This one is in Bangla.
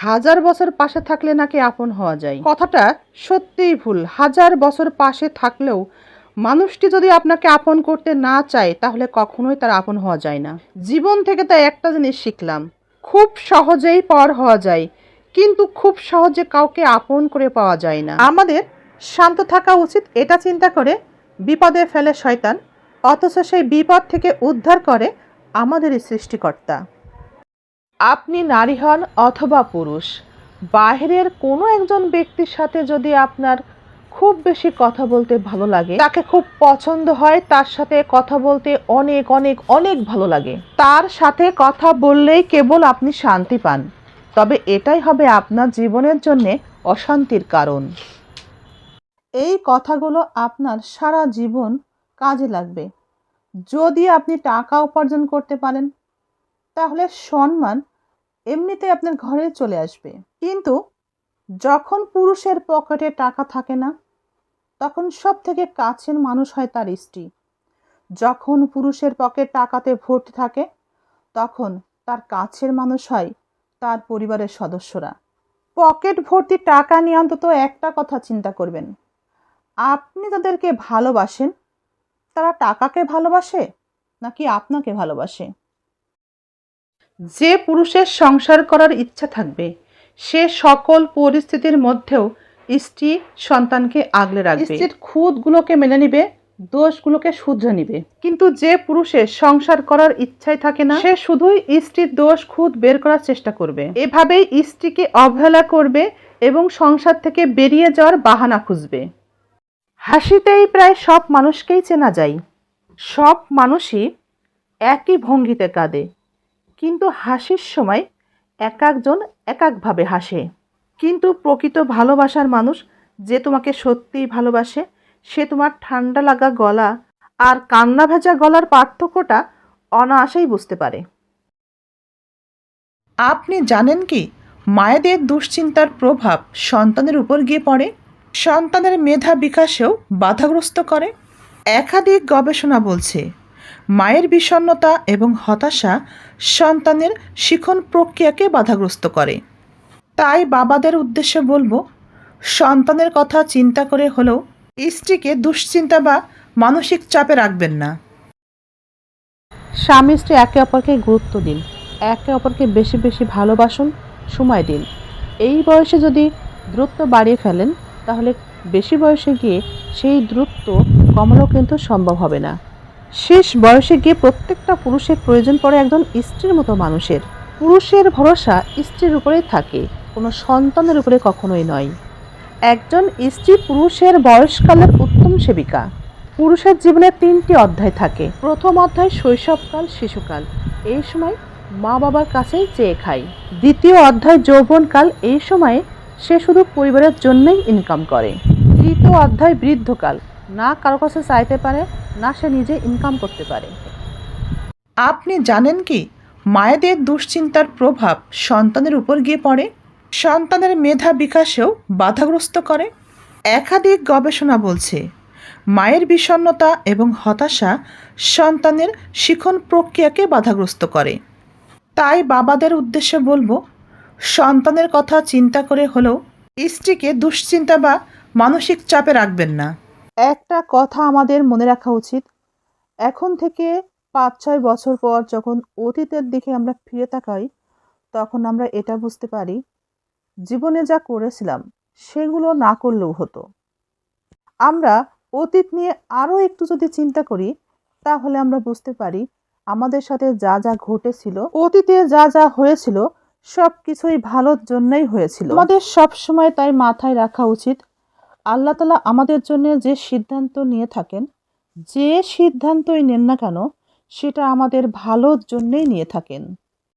হাজার বছর পাশে থাকলে নাকি আপন হওয়া যায়, কথাটা সত্যিই ভুল। হাজার বছর পাশে থাকলেও মানুষটি যদি আপনাকে আপন করতে না চায় তাহলে কখনোই তার আপন হওয়া যায় না। জীবন থেকে তাই একটা জিনিস শিখলাম, খুব সহজেই পর হওয়া যায়, কিন্তু খুব সহজে কাউকে আপন করে পাওয়া যায় না। আমাদের শান্ত থাকা উচিত, এটা চিন্তা করে বিপদে ফেলে শয়তান, অথচ সেই বিপদ থেকে উদ্ধার করে আমাদেরই সৃষ্টিকর্তা। আপনি নারী হন অথবা পুরুষ, বাইরের কোনো একজন ব্যক্তির সাথে যদি আপনার খুব বেশি কথা বলতে ভালো লাগে, তাকে খুব পছন্দ হয়, তার সাথে কথা বলতে অনেক অনেক অনেক ভালো লাগে, তার সাথে কথা বললেই কেবল আপনি শান্তি পান, তবে এটাই হবে আপনার জীবনের জন্য অশান্তির কারণ। এই কথাগুলো আপনার সারা জীবন কাজে লাগবে। যদি আপনি টাকা উপার্জন করতে পারেন তাহলে সম্মান এমনিতে আপনার ঘরে চলে আসবে, কিন্তু যখন পুরুষের পকেটে টাকা থাকে না তখন সব থেকে কাছের মানুষ হয় তার স্ত্রী। যখন পুরুষের পকেট টাকাতে ভর্তি থাকে তখন তার কাছের মানুষ হয় তার পরিবারের সদস্যরা। পকেট ভর্তি টাকা নিয়ে অন্তত একটা কথা চিন্তা করবেন, আপনি তাদেরকে ভালোবাসেন, তারা টাকাকে ভালোবাসে নাকি আপনাকে ভালোবাসে? যে পুরুষের সংসার করার ইচ্ছা থাকবে সে সকল পরিস্থিতির মধ্যেও স্ত্রী সন্তানকে আগলে রাখবে, স্ত্রীর খুঁতগুলোকে মেনে নিবে, দোষগুলোকে শুধরে নিবে। কিন্তু যে পুরুষের সংসার করার ইচ্ছাই থাকে না সে শুধুই স্ত্রীর দোষ খুঁত বের করার চেষ্টা করবে, এভাবেই স্ত্রীকে অবহেলা করবে এবং সংসার থেকে বেরিয়ে যাওয়ার বাহানা খুঁজবে। হাসিতেই প্রায় সব মানুষকেই চেনা যায়, সব মানুষই একই ভঙ্গিতে কাঁদে, কিন্তু হাসির সময় এক একজন এক একভাবে হাসে। কিন্তু প্রকৃত ভালোবাসার মানুষ যে তোমাকে সত্যিই ভালোবাসে সে তোমার ঠান্ডা লাগা গলা আর কান্না ভেজা গলার পার্থক্যটা অনায়াসেই বুঝতে পারে। আপনি জানেন কি মায়েদের দুশ্চিন্তার প্রভাব সন্তানের উপর গিয়ে পড়ে, সন্তানের মেধা বিকাশেও বাধাগ্রস্ত করে। একাধিক গবেষণা বলছে মায়ের বিষণ্ণতা এবং হতাশা সন্তানের শিখন প্রক্রিয়াকে বাধাগ্রস্ত করে। তাই বাবাদের উদ্দেশ্যে বলবো, সন্তানের কথা চিন্তা করে হলেও স্ত্রীকে দুশ্চিন্তা বা মানসিক চাপে রাখবেন না। স্বামী স্ত্রী একে অপরকে গুরুত্ব দিন, একে অপরকে বেশি বেশি ভালোবাসুন, সময় দিন। এই বয়সে যদি দূরত্ব বাড়িয়ে ফেলেন তাহলে বেশি বয়সে গিয়ে সেই দূরত্ব কমানো কিন্তু সম্ভব হবে না। শেষ বয়সে গিয়ে প্রত্যেকটা পুরুষের প্রয়োজন পড়ে একজন স্ত্রীর মতো মানুষের। পুরুষের ভরসা স্ত্রীর উপরেই থাকে, কোনো সন্তানের উপরে কখনোই নয়। একজন স্ত্রী পুরুষের বয়সকালের উত্তম সেবিকা। পুরুষের জীবনে 3টি অধ্যায় থাকে। প্রথম অধ্যায় শৈশবকাল, শিশুকাল, এই সময় মা বাবার কাছেই চেয়ে খায়। দ্বিতীয় অধ্যায় যৌবনকাল, এই সময়ে সে শুধু পরিবারের জন্যই ইনকাম করে। তৃতীয় অধ্যায় বৃদ্ধকাল, না কারো কাছে চাইতে পারে না সে নিজে ইনকাম করতে পারে। আপনি জানেন কি মায়েদের দুশ্চিন্তার প্রভাব সন্তানের উপর গিয়ে পড়ে, সন্তানের মেধা বিকাশেও বাধাগ্রস্ত করে। একাধিক গবেষণা বলছে মায়ের বিষণ্ণতা এবং হতাশা সন্তানের শিখন প্রক্রিয়াকে বাধাগ্রস্ত করে। তাই বাবাদের উদ্দেশ্যে বলবো, সন্তানের কথা চিন্তা করে হলেও স্ত্রীকে দুশ্চিন্তা বা মানসিক চাপে রাখবেন না। একটা কথা আমাদের মনে রাখা উচিত, এখন থেকে 5-6 বছর পর যখন অতীতের দিকে আমরা ফিরে তাকাই তখন আমরা এটা বুঝতে পারি জীবনে যা করেছিলাম সেগুলো না করলেও হতো। আমরা অতীত নিয়ে আরও একটু যদি চিন্তা করি তাহলে আমরা বুঝতে পারি আমাদের সাথে যা যা ঘটেছিল, অতীতে যা যা হয়েছিল সব কিছুই ভালোর জন্যই হয়েছিল। আমাদের সব সময় তাই মাথায় রাখা উচিত আল্লাহ তাআলা আমাদের জন্য যে সিদ্ধান্ত নিয়ে থাকেন, যে সিদ্ধান্তই নেন না কেন সেটা আমাদের ভালোর জন্যই নিয়ে থাকেন।